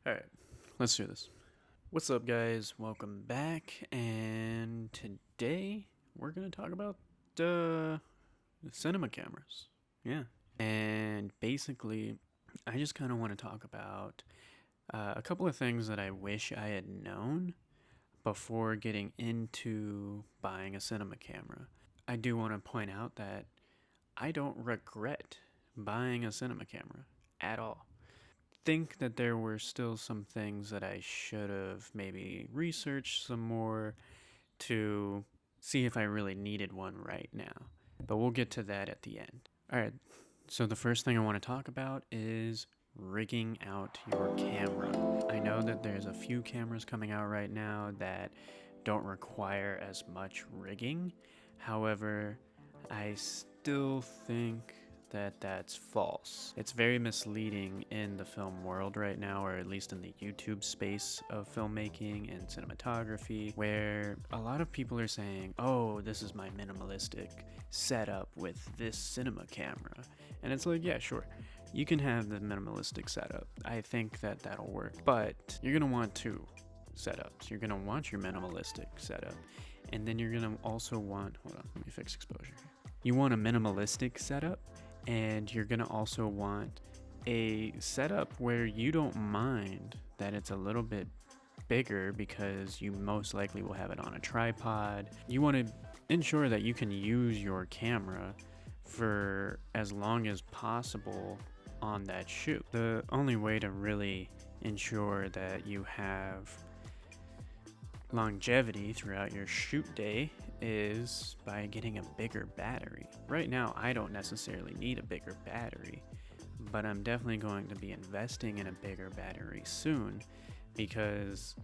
Alright, let's do this. What's up, guys? Welcome back, and today we're going to talk about cinema cameras. Yeah. And basically, I just kind of want to talk about a couple of things that I wish I had known before getting into buying a cinema camera. I do want to point out that I don't regret buying a cinema camera at all. Think that there were still some things that I should have maybe researched some more to see if I really needed one right now. But we'll get to that at the end. Alright, so the first thing I want to talk about is rigging out your camera. I know that there's a few cameras coming out right now that don't require as much rigging. However, I still think that that's false. It's very misleading in the film world right now, or at least in the YouTube space of filmmaking and cinematography, where a lot of people are saying, oh, this is my minimalistic setup with this cinema camera. And it's like, yeah, sure, you can have the minimalistic setup. I think that that'll work, but you're gonna want two setups. You're gonna want your minimalistic setup, and then you're gonna also want, hold on, let me fix exposure. You want a minimalistic setup, and you're gonna also want a setup where you don't mind that it's a little bit bigger because you most likely will have it on a tripod. You want to ensure that you can use your camera for as long as possible on that shoot. The only way to really ensure that you have longevity throughout your shoot day is by getting a bigger battery. Right now, I don't necessarily need a bigger battery, but I'm definitely going to be investing in a bigger battery soon because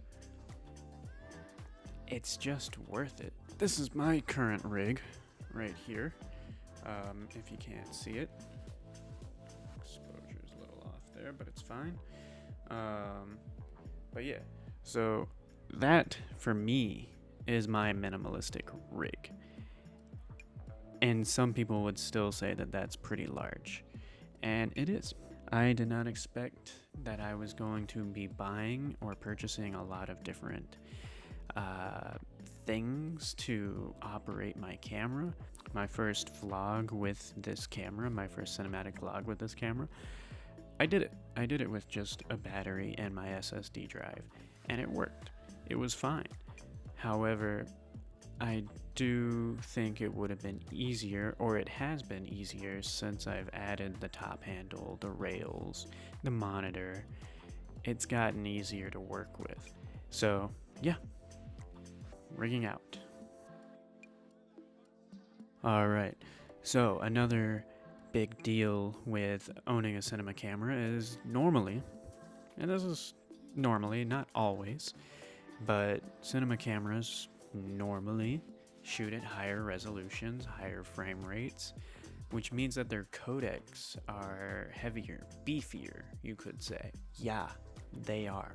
it's just worth it. This is my current rig right here. If you can't see it, exposure's a little off there, but it's fine. But yeah, so that for me is my minimalistic rig, and some people would still say that that's pretty large, and it is. I did not expect that I was going to be buying or purchasing a lot of different things to operate my camera. My first vlog with this camera, my first cinematic vlog with this camera, I did it with just a battery and my SSD drive, and it worked. It was fine. However, I do think it would have been easier, or it has been easier since I've added the top handle, the rails, the monitor. It's gotten easier to work with. So, yeah. Rigging out. Alright, so another big deal with owning a cinema camera is normally, and this is normally, not always, but cinema cameras normally shoot at higher resolutions, higher frame rates, which means that their codecs are heavier, beefier, you could say. Yeah, they are.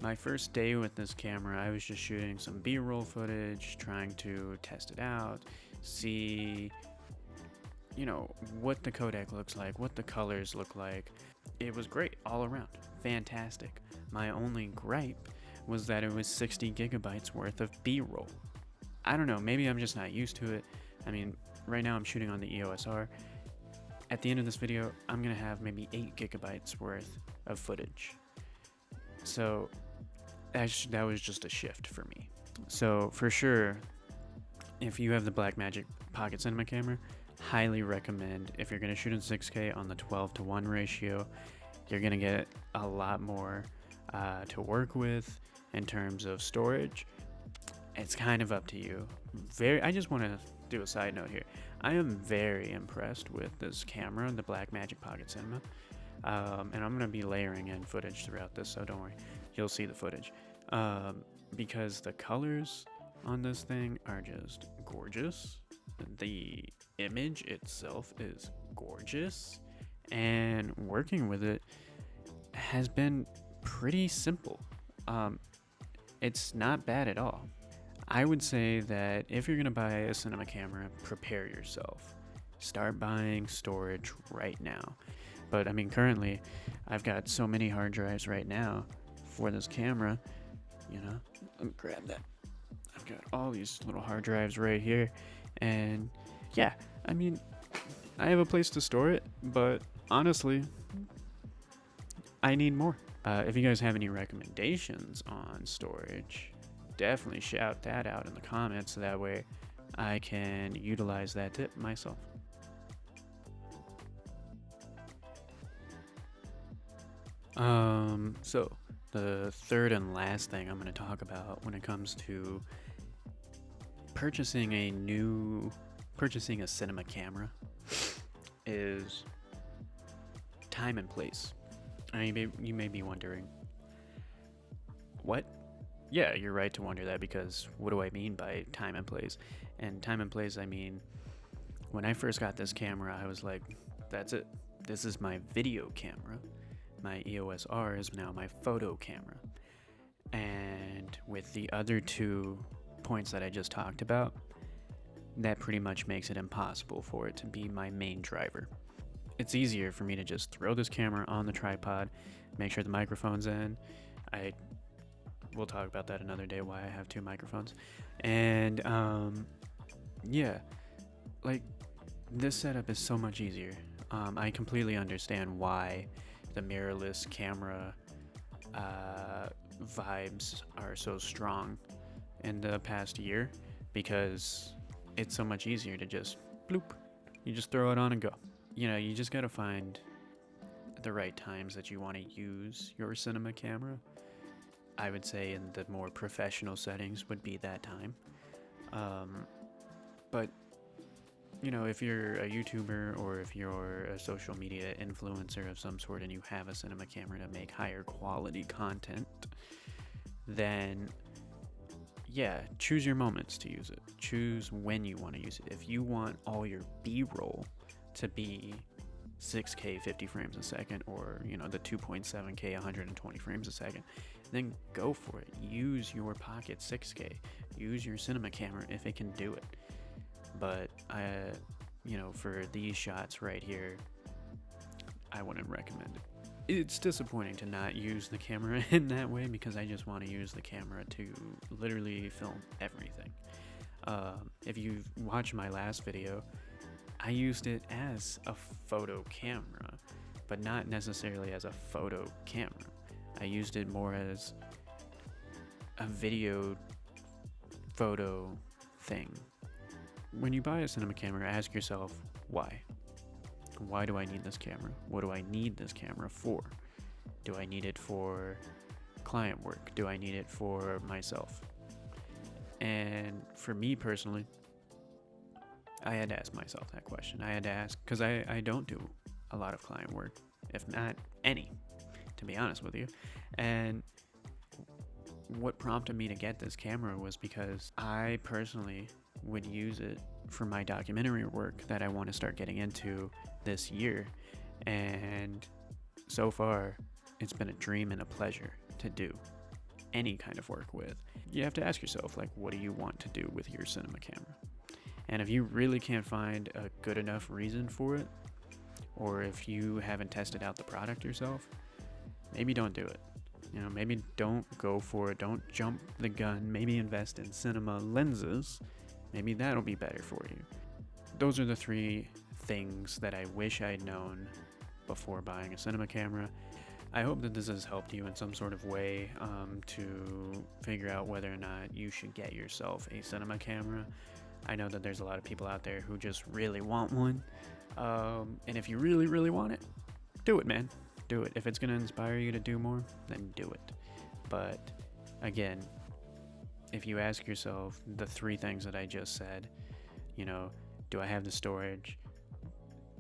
My first day with this camera, I was just shooting some B-roll footage, trying to test it out, see, what the codec looks like, what the colors look like. It was great all around, fantastic. My only gripe was that it was 60 gigabytes worth of B-roll. I don't know, maybe I'm just not used to it. I mean, right now I'm shooting on the EOS R. At the end of this video, I'm gonna have maybe 8 gigabytes worth of footage. So that was just a shift for me. So for sure, if you have the Blackmagic Pocket Cinema camera, highly recommend. If you're gonna shoot in 6K on the 12:1 ratio, you're gonna get a lot more to work with in terms of storage. It's kind of up to you. I just want to do a side note here. I am very impressed with this camera, the Blackmagic Pocket Cinema, and I'm gonna be layering in footage throughout this, so don't worry, you'll see the footage, because the colors on this thing are just gorgeous. The image itself is gorgeous, and working with it has been pretty simple. It's not bad at all. I would say that if you're gonna buy a cinema camera, prepare yourself. Start buying storage right now. But I mean, currently, I've got so many hard drives right now for this camera. You know, let me grab that. I've got all these little hard drives right here, and yeah, I mean, I have a place to store it, but honestly, I need more. If you guys have any recommendations on storage, definitely shout that out in the comments so that way I can utilize that tip myself. So the third and last thing I'm going to talk about when it comes to purchasing a cinema camera is time and place. You may be wondering, what? Yeah, you're right to wonder that, because what do I mean by time and place? And time and place, I mean, when I first got this camera, I was like, that's it. This is my video camera. My EOS R is now my photo camera. And with the other 2 points that I just talked about, that pretty much makes it impossible for it to be my main driver. It's easier for me to just throw this camera on the tripod, make sure the microphone's in. We'll talk about that another day, why I have 2 microphones. And yeah, like, this setup is so much easier. I completely understand why the mirrorless camera vibes are so strong in the past year, because it's so much easier to just bloop. You just throw it on and go. You know, you just gotta find the right times that you want to use your cinema camera. I would say in the more professional settings would be that time. But, you know, if you're a YouTuber or if you're a social media influencer of some sort and you have a cinema camera to make higher quality content, then yeah, choose your moments to use it. Choose when you want to use it. If you want all your B-roll to be 6K 50 frames a second, or, you know, the 2.7K 120 frames a second, then go for it. Use your Pocket 6K. Use your cinema camera if it can do it. But you know, for these shots right here, I wouldn't recommend it. It's disappointing to not use the camera in that way, because I just want to use the camera to literally film everything. If you've watched my last video, I used it as a photo camera, but not necessarily as a photo camera. I used it more as a video photo thing. When you buy a cinema camera, ask yourself, why? Why do I need this camera? What do I need this camera for? Do I need it for client work? Do I need it for myself? And for me personally, I had to ask myself that question. I had to ask, because I don't do a lot of client work, if not any, to be honest with you. And what prompted me to get this camera was because I personally would use it for my documentary work that I want to start getting into this year. And so far, it's been a dream and a pleasure to do any kind of work with. You have to ask yourself, like, what do you want to do with your cinema camera? And if you really can't find a good enough reason for it, or if you haven't tested out the product yourself, maybe don't do it. You know, maybe don't go for it. Don't jump the gun. Maybe invest in cinema lenses. Maybe that'll be better for you. Those are the 3 things that I wish I'd known before buying a cinema camera. I hope that this has helped you in some sort of way to figure out whether or not you should get yourself a cinema camera. I know that there's a lot of people out there who just really want one. And if you really, really want it, do it, man. Do it. If it's going to inspire you to do more, then do it. But again, if you ask yourself the 3 things that I just said, you know, do I have the storage?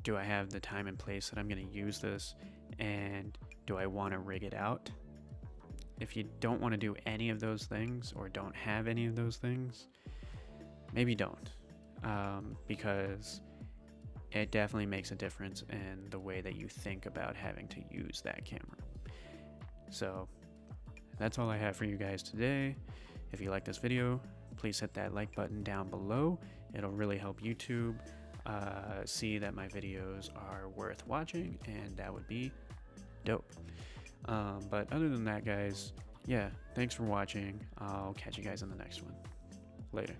Do I have the time and place that I'm going to use this? And do I want to rig it out? If you don't want to do any of those things, or don't have any of those things, maybe don't. Because it definitely makes a difference in the way that you think about having to use that camera. So that's all I have for you guys today. If you like this video, please hit that like button down below. It'll really help YouTube. see that my videos are worth watching, and that would be dope. But other than that, guys, yeah, thanks for watching. I'll catch you guys in the next one. Later.